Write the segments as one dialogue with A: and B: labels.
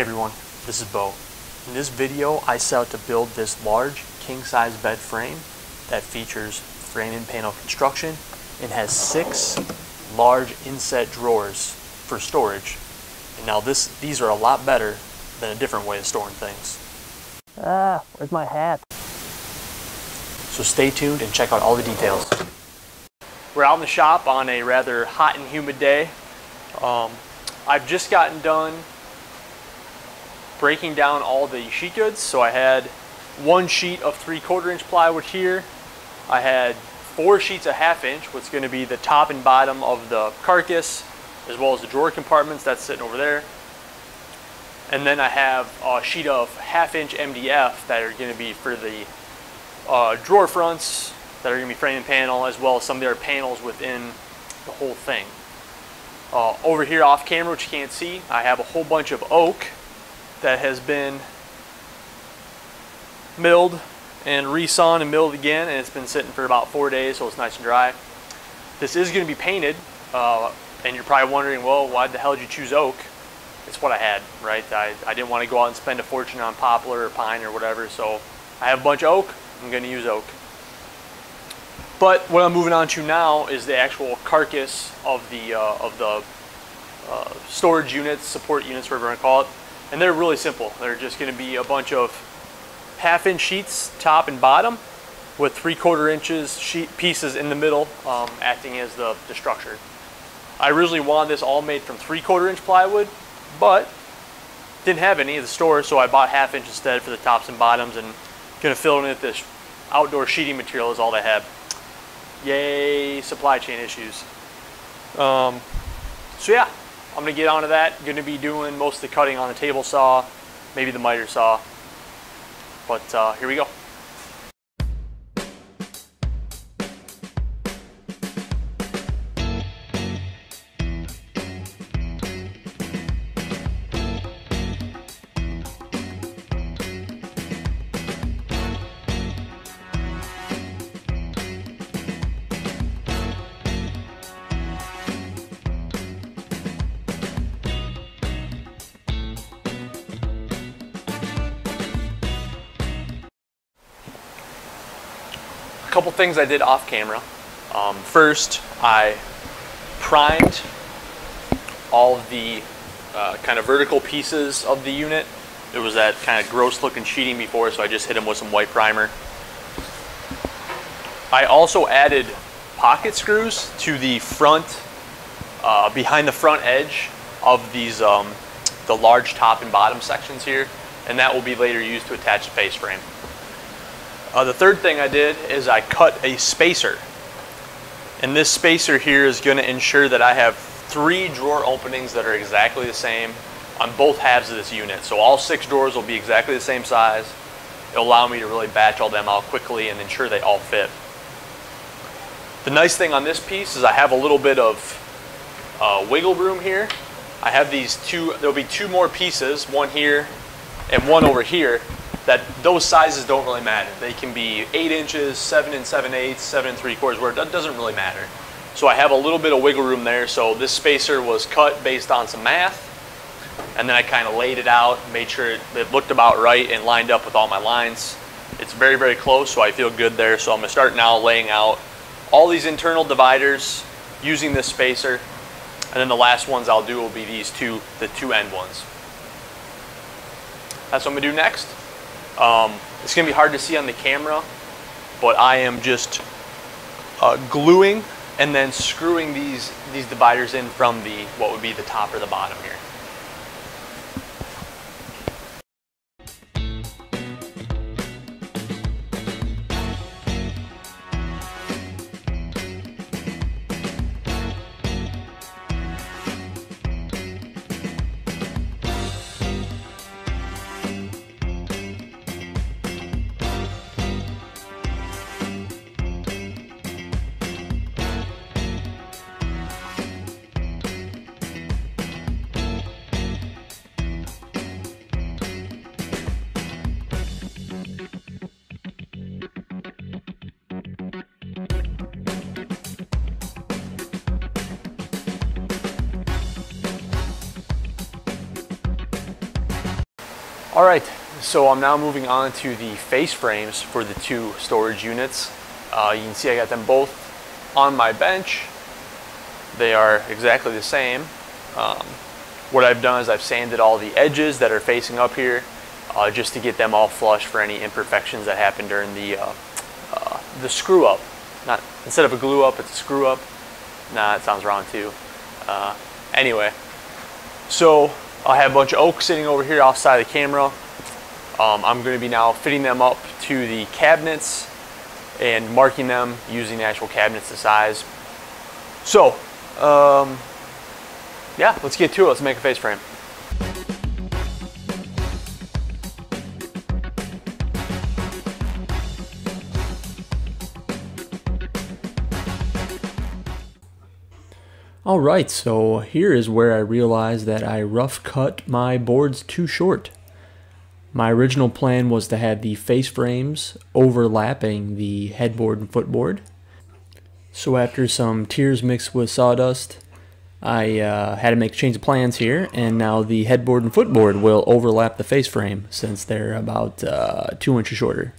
A: Hey everyone, this is Bo. In this video, I set out to build this large king-size bed frame that features frame and panel construction and has 6 large inset drawers for storage. And now these are a lot better than a different way of storing things.
B: Where's my hat?
A: So stay tuned and check out all the details. We're out in the shop on a rather hot and humid day. I've just gotten done breaking down all the sheet goods. So I had 1 sheet of 3/4 inch plywood here. I had 4 sheets of 1/2 inch, what's going to be the top and bottom of the carcass, as well as the drawer compartments that's sitting over there. And then I have a sheet of 1/2 inch MDF that are going to be for the drawer fronts that are going to be frame and panel, as well as some of their panels within the whole thing. Over here off camera, which you can't see, I have a whole bunch of oak that has been milled and resawn and milled again, and it's been sitting for about 4 days, so it's nice and dry. This is going to be painted, and you're probably wondering, well, why the hell did you choose oak? It's what I had, right? I didn't want to go out and spend a fortune on poplar or pine or whatever, so I have a bunch of oak. I'm going to use oak. But what I'm moving on to now is the actual carcass of the storage units, support units, whatever you want to call it. And they're really simple. They're just going to be a bunch of 1/2 inch sheets, top and bottom, with 3/4 inches sheet pieces in the middle, acting as the structure. I originally wanted this all made from 3/4 inch plywood, but didn't have any at the store, so I bought 1/2 inch instead for the tops and bottoms, and going to fill it in with this outdoor sheeting material is all they had. Yay, supply chain issues. So yeah, I'm going to get onto that. Going to be doing most of the cutting on the table saw, maybe the miter saw. But here we go. A couple things I did off camera. First, I primed all of the kind of vertical pieces of the unit. There was that kind of gross looking sheeting before, so I just hit them with some white primer. I also added pocket screws to the front, behind the front edge of these, the large top and bottom sections here, and that will be later used to attach the face frame. The third thing I did is I cut a spacer, and this spacer here is going to ensure that I have 3 drawer openings that are exactly the same on both halves of this unit. So all 6 drawers will be exactly the same size. It'll allow me to really batch all them out quickly and ensure they all fit. The nice thing on this piece is I have a little bit of wiggle room here. I have these 2, there'll be 2 more pieces, one here and one over here, that those sizes don't really matter. They can be 8 inches, 7 7/8, 7 3/4, where it doesn't really matter. So I have a little bit of wiggle room there. So this spacer was cut based on some math, and then I kind of laid it out, made sure it looked about right and lined up with all my lines. It's very, very close, so I feel good there. So I'm gonna start now laying out all these internal dividers using this spacer, and then the last ones I'll do will be these the two end ones. That's what I'm gonna do next. It's going to be hard to see on the camera, but I am just gluing and then screwing these dividers in from what would be the top or the bottom here. All right, so I'm now moving on to the face frames for the two storage units. You can see I got them both on my bench. They are exactly the same. What I've done is I've sanded all the edges that are facing up here just to get them all flush for any imperfections that happen during the screw up. Not instead of a glue up, it's a screw up. Nah, that sounds wrong too. Anyway, so I have a bunch of oak sitting over here offside the camera. I'm going to be now fitting them up to the cabinets and marking them using the actual cabinets to size. So, yeah, let's get to it. Let's make a face frame.
C: Alright, so here is where I realized that I rough cut my boards too short. My original plan was to have the face frames overlapping the headboard and footboard. So after some tears mixed with sawdust, I had to make a change of plans here, and now the headboard and footboard will overlap the face frame since they're about 2 inches shorter.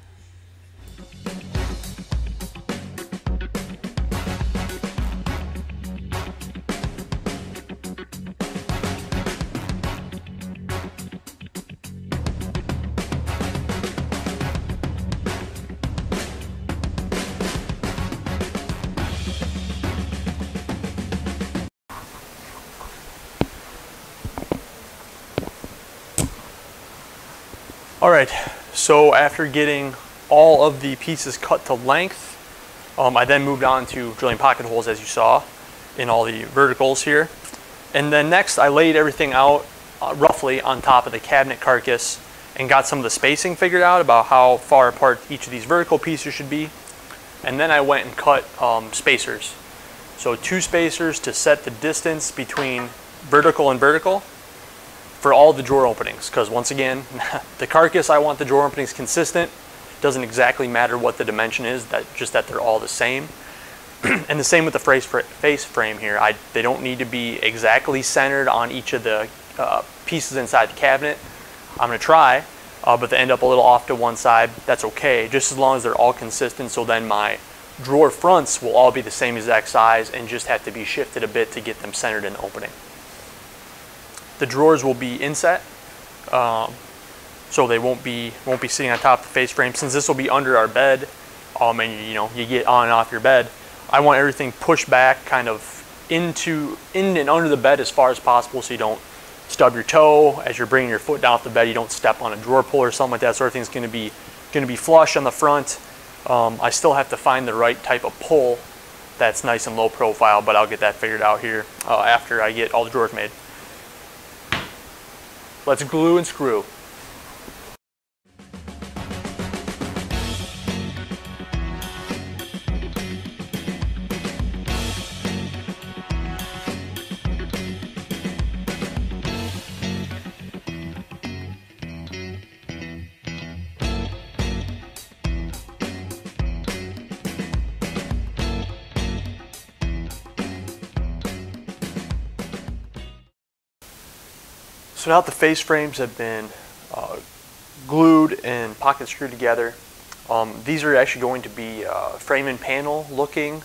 A: Alright, so after getting all of the pieces cut to length, I then moved on to drilling pocket holes, as you saw in all the verticals here. And then next I laid everything out roughly on top of the cabinet carcass and got some of the spacing figured out about how far apart each of these vertical pieces should be. And then I went and cut spacers. So 2 spacers to set the distance between vertical and vertical for all the drawer openings, because once again, the carcass, I want the drawer openings consistent. Doesn't exactly matter what the dimension is, just that they're all the same. And the same with the face frame here. They don't need to be exactly centered on each of the pieces inside the cabinet. I'm going to try, but they end up a little off to one side. That's okay, just as long as they're all consistent, so then my drawer fronts will all be the same exact size and just have to be shifted a bit to get them centered in the opening. The drawers will be inset, so they won't be sitting on top of the face frame. Since this will be under our bed, and you get on and off your bed, I want everything pushed back kind of in and under the bed as far as possible, so you don't stub your toe as you're bringing your foot down off the bed. You don't step on a drawer pull or something like that. So everything's going to be flush on the front. I still have to find the right type of pull that's nice and low profile, but I'll get that figured out here after I get all the drawers made. Let's glue and screw. So now that the face frames have been glued and pocket screwed together, these are actually going to be frame and panel looking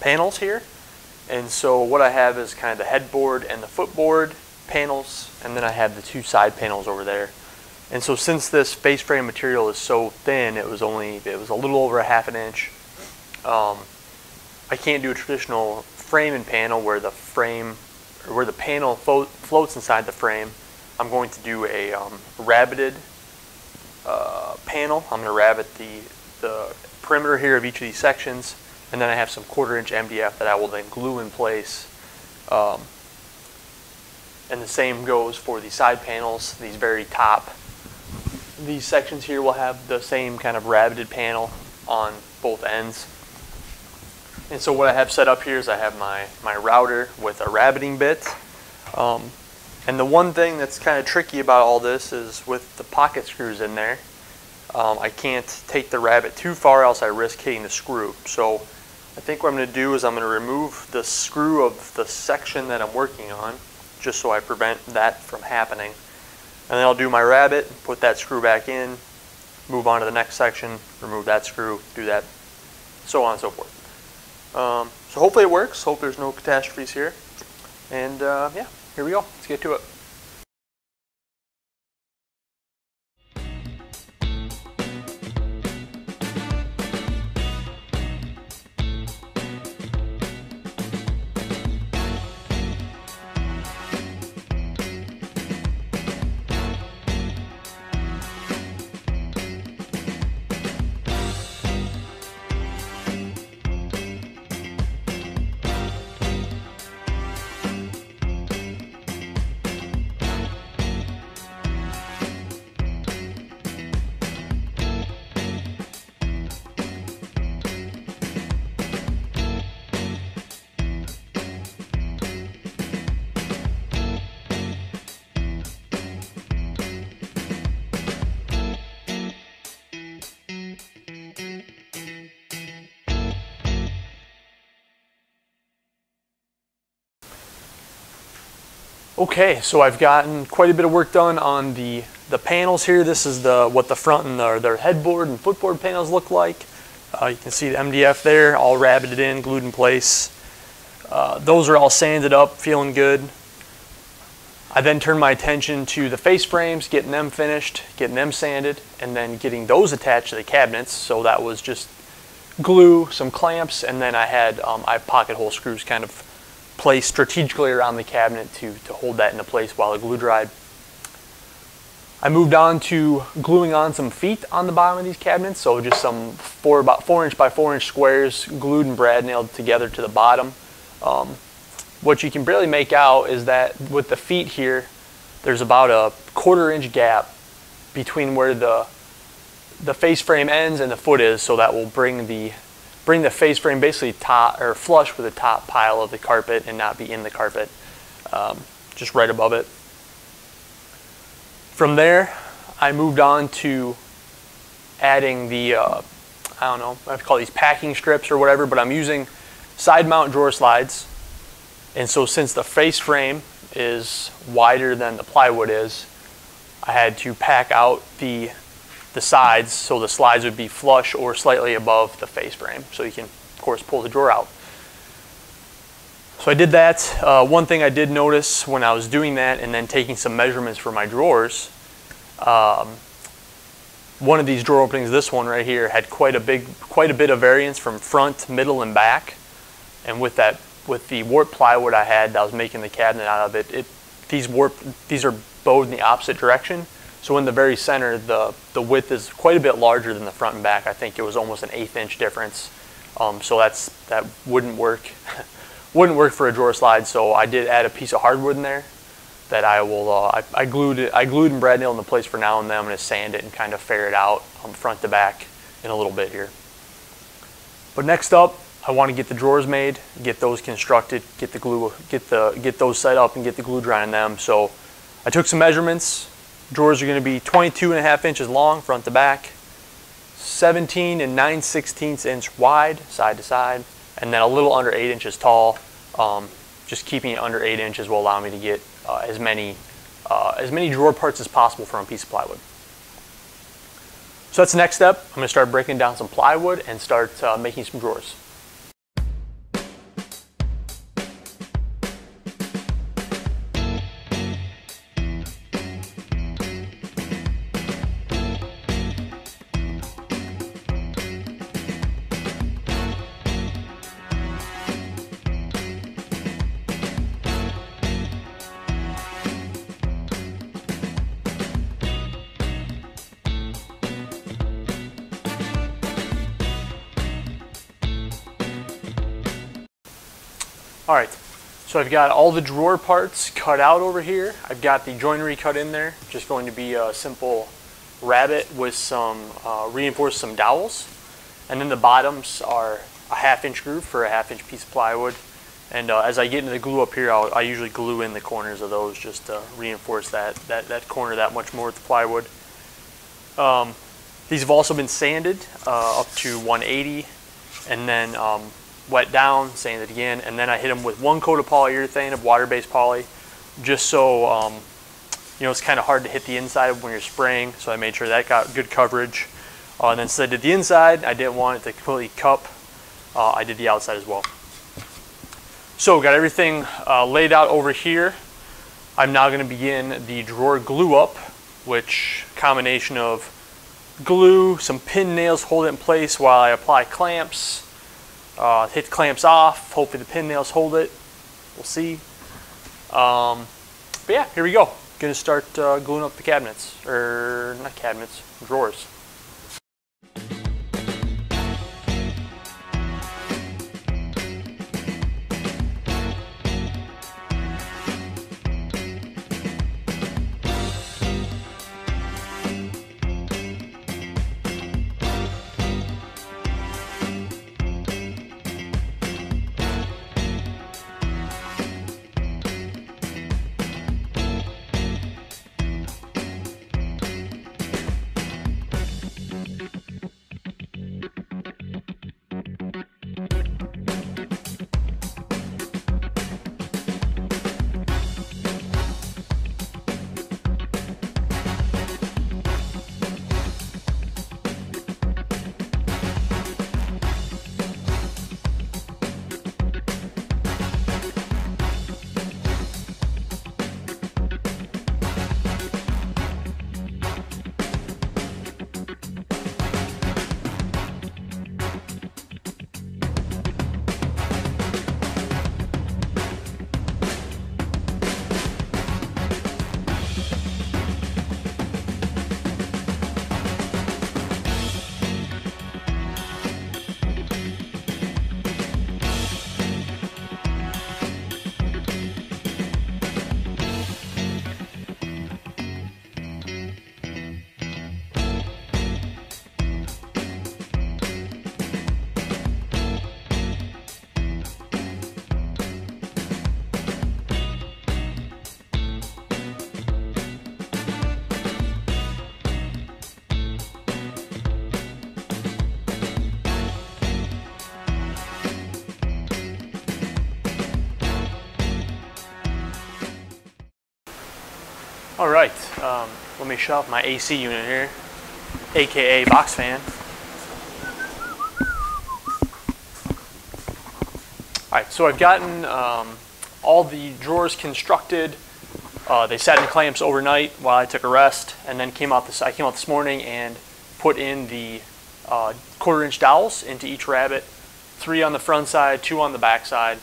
A: panels here. And so what I have is kind of the headboard and the footboard panels, and then I have the 2 side panels over there. And so since this face frame material is so thin, it was a little over a ½ inch. I can't do a traditional frame and panel where the panel floats inside the frame. I'm going to do a rabbited panel. I'm going to rabbet the perimeter here of each of these sections, and then I have some 1/4 inch MDF that I will then glue in place. And the same goes for the side panels. These very top, these sections here will have the same kind of rabbited panel on both ends. And so what I have set up here is I have my router with a rabbiting bit. And the one thing that's kind of tricky about all this is with the pocket screws in there, I can't take the rabbet too far, else I risk hitting the screw. So I think what I'm going to do is I'm going to remove the screw of the section that I'm working on, just so I prevent that from happening. And then I'll do my rabbet, put that screw back in, move on to the next section, remove that screw, do that, so on and so forth. So hopefully it works. Hope there's no catastrophes here. And yeah, here we go. Let's get to it. Okay, so I've gotten quite a bit of work done on the panels here. This is what the front and their headboard and footboard panels look like. You can see the MDF there, all rabbeted in, glued in place. Those are all sanded up, feeling good. I then turned my attention to the face frames, getting them finished, getting them sanded, and then getting those attached to the cabinets. So that was just glue, some clamps, and then I had pocket hole screws kind of placed strategically around the cabinet to hold that into place while the glue dried. I moved on to gluing on some feet on the bottom of these cabinets, so just some about 4" by 4" squares glued and brad nailed together to the bottom. What you can barely make out is that with the feet here, there's about a 1/4 inch gap between where the face frame ends and the foot is, so that will bring the face frame basically flush with the top pile of the carpet and not be in the carpet, just right above it. From there, I moved on to adding the, I don't know, I have to call these packing strips or whatever, but I'm using side mount drawer slides. And so since the face frame is wider than the plywood is, I had to pack out the sides so the slides would be flush or slightly above the face frame, so you can of course pull the drawer out. So I did that. One thing I did notice when I was doing that and then taking some measurements for my drawers, one of these drawer openings, this one right here, had quite a bit of variance from front, middle, and back. And with the warped plywood I was making the cabinet out of these are bowed in the opposite direction. So in the very center, the width is quite a bit larger than the front and back. I think it was almost an 1/8 inch difference. So that wouldn't work. Wouldn't work for a drawer slide. So I did add a piece of hardwood in there that I will. I glued and brad nailed into place for now, and then I'm going to sand it and kind of fair it out front to back in a little bit here. But next up, I want to get the drawers made, get those constructed, get the glue, get those set up, and get the glue dry on them. So I took some measurements. Drawers are going to be 22.5 inches long, front to back, 17 9/16 inch wide, side to side, and then a little under 8 inches tall. Just keeping it under 8 inches will allow me to get as many drawer parts as possible from a piece of plywood. So that's the next step. I'm going to start breaking down some plywood and start making some drawers. All right, so I've got all the drawer parts cut out over here. I've got the joinery cut in there. Just going to be a simple rabbet with some reinforced some dowels. And then the bottoms are a 1/2 inch groove for a 1/2 inch piece of plywood. And as I get into the glue up here, I usually glue in the corners of those just to reinforce that corner that much more with the plywood. These have also been sanded up to 180 and then wet down, sanded again, and then I hit them with 1 coat of polyurethane, of water-based poly, just so you know, it's kind of hard to hit the inside when you're spraying, so I made sure that got good coverage. And then since I did the inside, I didn't want it to completely cup. I did the outside as well. So got everything laid out over here. I'm now going to begin the drawer glue up, which combination of glue, some pin nails hold it in place while I apply clamps. Hit clamps off, hopefully the pin nails hold it. We'll see. But yeah, here we go. Gonna start gluing up the cabinets, or not cabinets, drawers. All right, let me shut off my AC unit here, AKA box fan. All right, so I've gotten all the drawers constructed. They sat in clamps overnight while I took a rest, and then I came out this morning and put in the 1/4-inch dowels into each rabbet, 3 on the front side, 2 on the back side.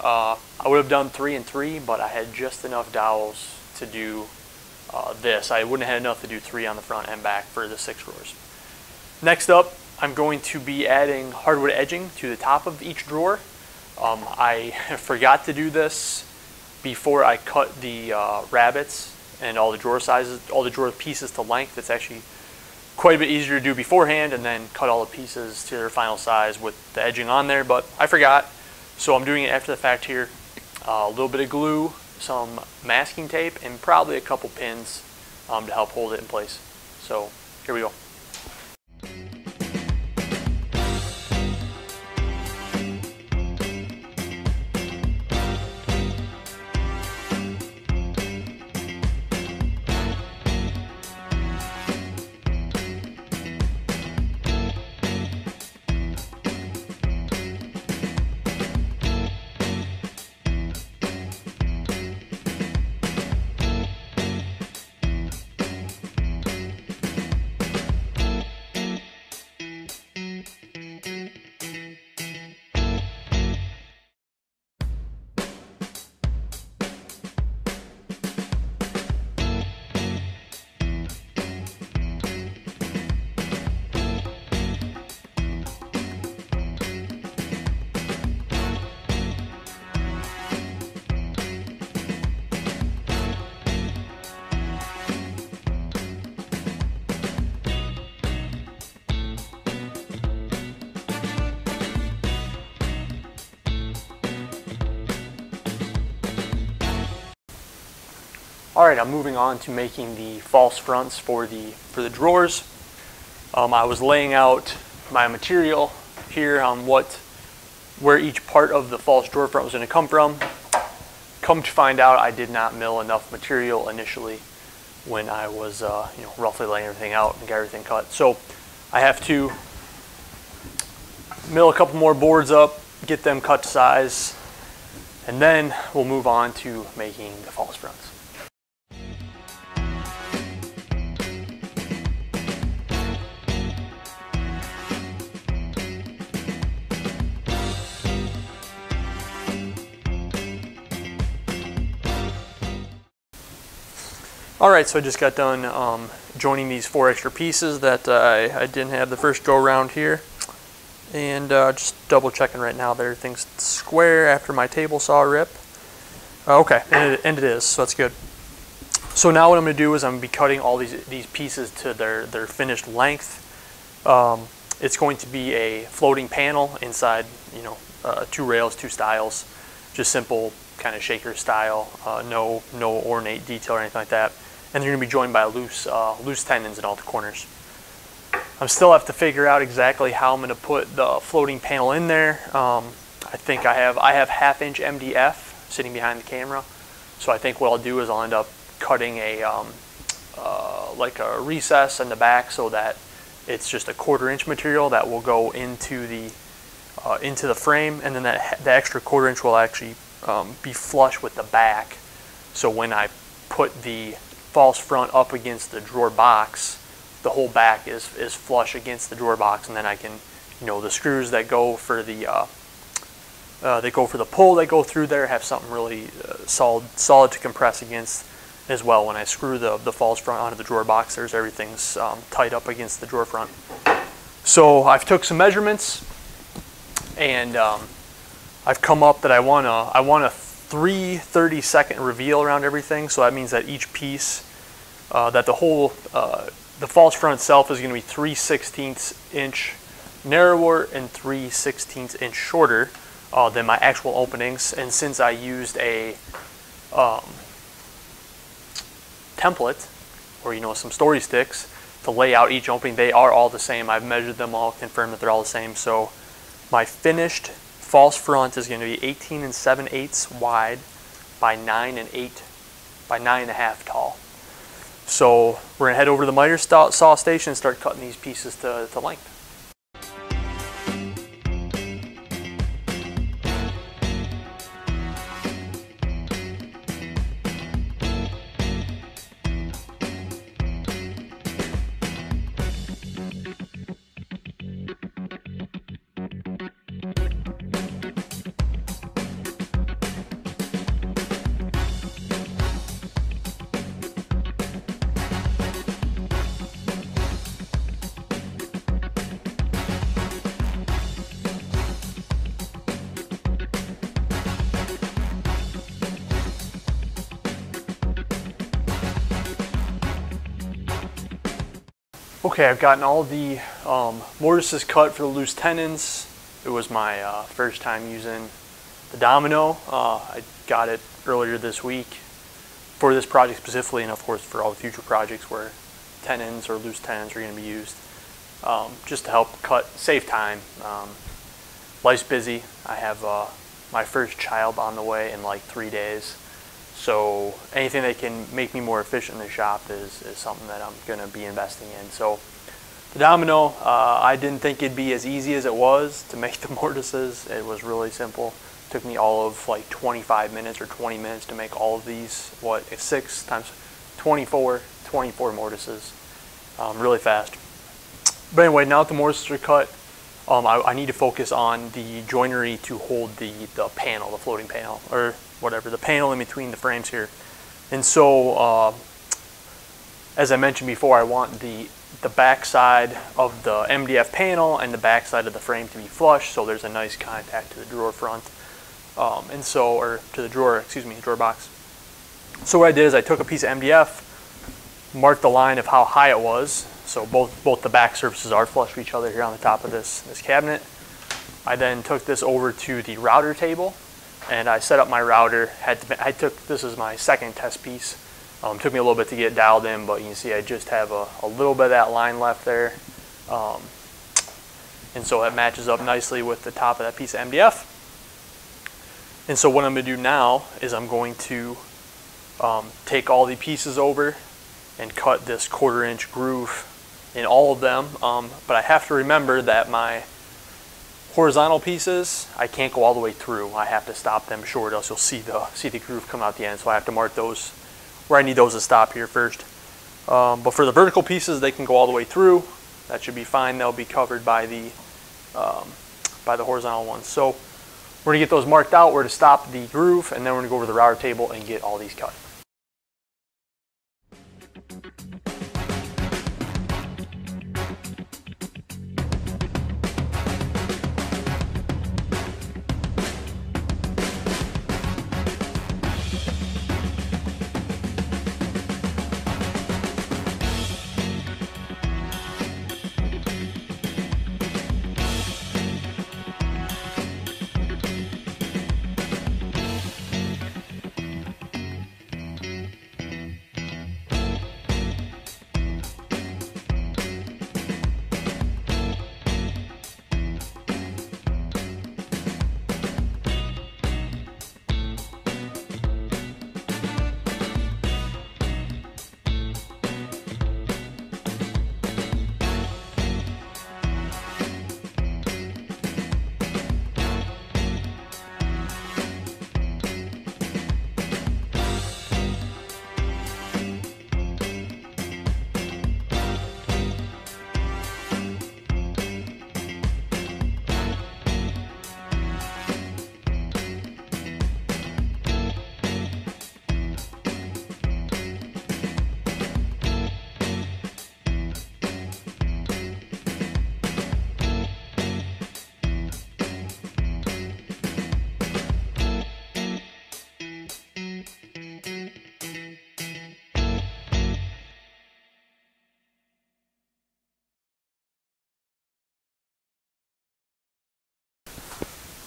A: I would have done 3 and 3, but I had just enough dowels to do this. I wouldn't have had enough to do 3 on the front and back for the 6 drawers. Next up, I'm going to be adding hardwood edging to the top of each drawer. I forgot to do this before I cut the rabbets and all the drawer sizes, all the drawer pieces to length. It's actually quite a bit easier to do beforehand and then cut all the pieces to their final size with the edging on there, but I forgot. So I'm doing it after the fact here. A little bit of glue, some masking tape, and probably a couple pins to help hold it in place. So here we go. All right, I'm moving on to making the false fronts for the drawers. I was laying out my material here on where each part of the false drawer front was going to come from. Come to find out, I did not mill enough material initially when I was roughly laying everything out and got everything cut. So I have to mill a couple more boards up, get them cut to size, and then we'll move on to making the false fronts. Alright, so I just got done joining these 4 extra pieces that I didn't have the first go around here. And just double checking right now that everything's square after my table saw rip. Okay, and it is, so that's good. So now what I'm going to do is I'm going to be cutting all these pieces to their finished length. It's going to be a floating panel inside, 2 rails, 2 stiles, just simple kind of shaker style, no ornate detail or anything like that. And they're going to be joined by loose tendons in all the corners. I still have to figure out exactly how I'm going to put the floating panel in there. I think I have 1/2 inch MDF sitting behind the camera. So I think what I'll do is I'll end up cutting like a recess in the back so that it's just a 1/4 inch material that will go into the frame, and then the extra 1/4 inch will actually be flush with the back. So when I put the false front up against the drawer box, the whole back is flush against the drawer box, and then I can, the screws that go for the pull that go through there have something really solid to compress against as well. When I screw the false front onto the drawer box, everything's tight up against the drawer front. So I've took some measurements, and I've come up that I want a 3 30-second reveal around everything. So that means that each piece, that the false front itself is going to be 3/16 inch narrower and 3/16 inch shorter than my actual openings. And since I used a template, or some story sticks to lay out each opening, they are all the same. I've measured them all, confirmed that they're all the same. So my finished false front is going to be 18 7/8 wide by 9 1/2 tall. So we're going to head over to the miter saw station and start cutting these pieces to length. Okay, I've gotten all the mortises cut for the loose tendons. It was my first time using the domino. I got it earlier this week for this project specifically, and of course for all the future projects where tendons or loose tendons are going to be used, just to help save time. Life's busy. I have my first child on the way in like 3 days. So anything that can make me more efficient in the shop is something that I'm going to be investing in. So the domino, I didn't think it'd be as easy as it was to make the mortises. It was really simple. It took me all of like 25 minutes or 20 minutes to make all of these, 6 times 24 mortises, really fast. But anyway, now that the mortises are cut, I need to focus on the joinery to hold the panel, the floating panel, or whatever, the panel in between the frames here. And so, as I mentioned before, I want the back side of the MDF panel and the back side of the frame to be flush, so there's a nice contact to the drawer front, or to the drawer, drawer box. So what I did is I took a piece of MDF, marked the line of how high it was, so both the back surfaces are flush with each other here on the top of this cabinet. I then took this over to the router table, and I set up my router. This is my second test piece. Took me a little bit to get it dialed in, but you can see I just have a little bit of that line left there. And so that matches up nicely with the top of that piece of MDF. And so what I'm going to do now is I'm going to take all the pieces over and cut this 1/4 inch groove in all of them. But I have to remember that my horizontal pieces, I can't go all the way through. I have to stop them short, else you'll see the groove come out the end. So I have to mark those where I need those to stop here first. But for the vertical pieces, they can go all the way through. That should be fine. They'll be covered by the horizontal ones. So we're gonna get those marked out where to stop the groove, and then we're gonna go over to the router table and get all these cut.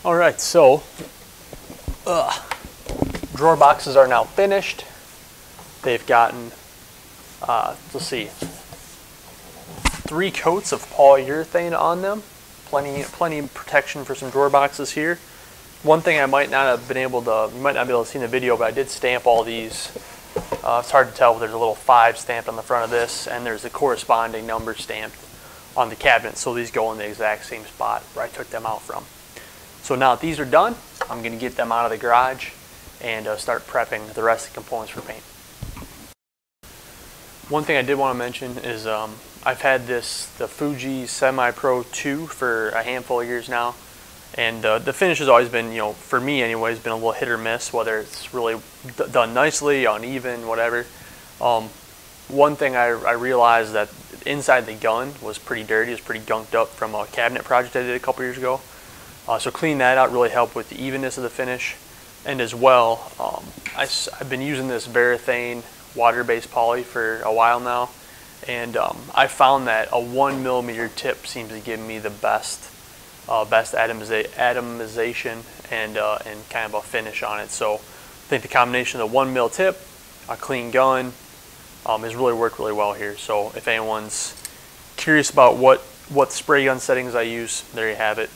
A: All right, so drawer boxes are now finished. They've gotten, let's see, 3 coats of polyurethane on them. Plenty of protection for some drawer boxes here. One thing I might not have been able to, you might not be able to see in the video, but I did stamp all these. It's hard to tell, but there's a little 5 stamped on the front of this, and there's a corresponding number stamped on the cabinet. So these go in the exact same spot where I took them out from. So now that these are done, I'm going to get them out of the garage and start prepping the rest of the components for paint. One thing I did want to mention is I've had the Fuji Semi-Pro 2 for a handful of years now, and the finish has always been, for me anyway, has been a little hit or miss, whether it's really done nicely, uneven, whatever. One thing I realized that inside the gun was pretty dirty, it was pretty gunked up from a cabinet project I did a couple years ago. So cleaning that out really helped with the evenness of the finish. And as well, I've been using this Varathane water-based poly for a while now, and I found that a 1mm tip seems to give me the best atomization and kind of a finish on it. So I think the combination of the 1mm tip, a clean gun, has really worked really well here. So if anyone's curious about what spray gun settings I use, there you have it.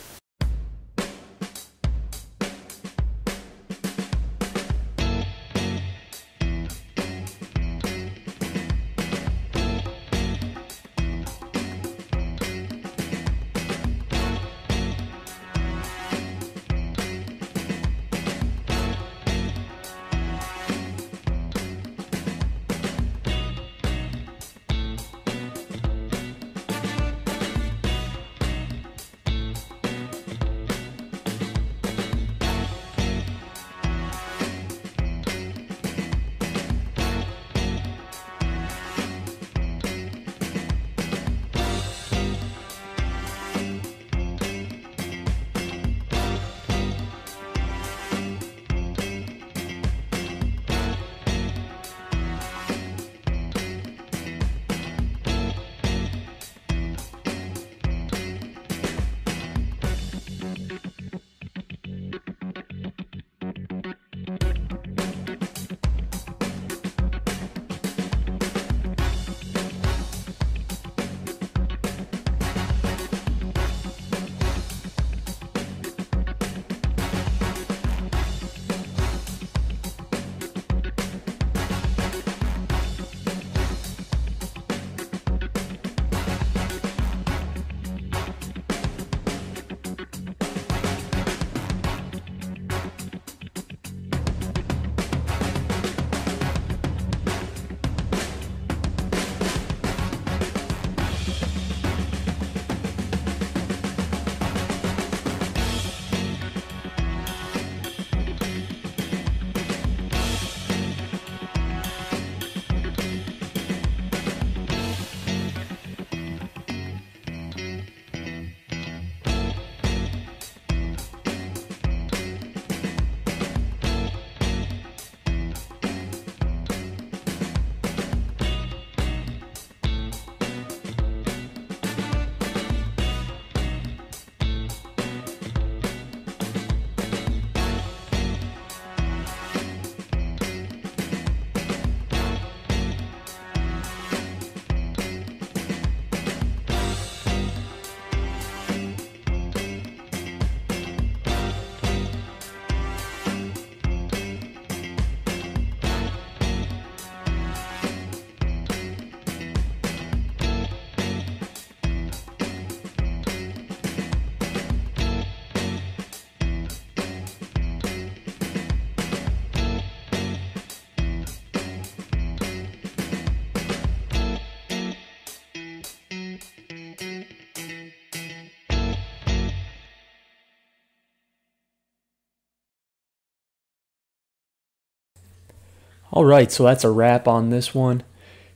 C: Alright, so that's a wrap on this one.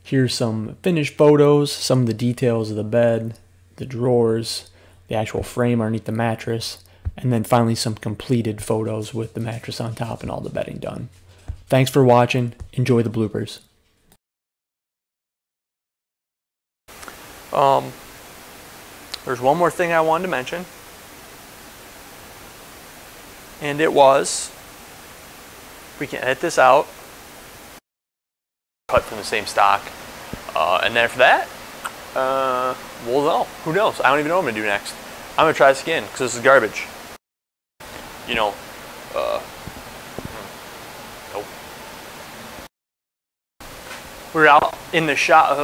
C: Here's some finished photos, some of the details of the bed, the drawers, the actual frame underneath the mattress, and then finally some completed photos with the mattress on top and all the bedding done. Thanks for watching. Enjoy the bloopers.
A: There's one more thing I wanted to mention, and it was, we can edit this out, cut from the same stock, and then after that, we'll know. Who knows? I don't even know what I'm gonna do next. I'm gonna try this again because this is garbage. You know, nope. We're out in the shop.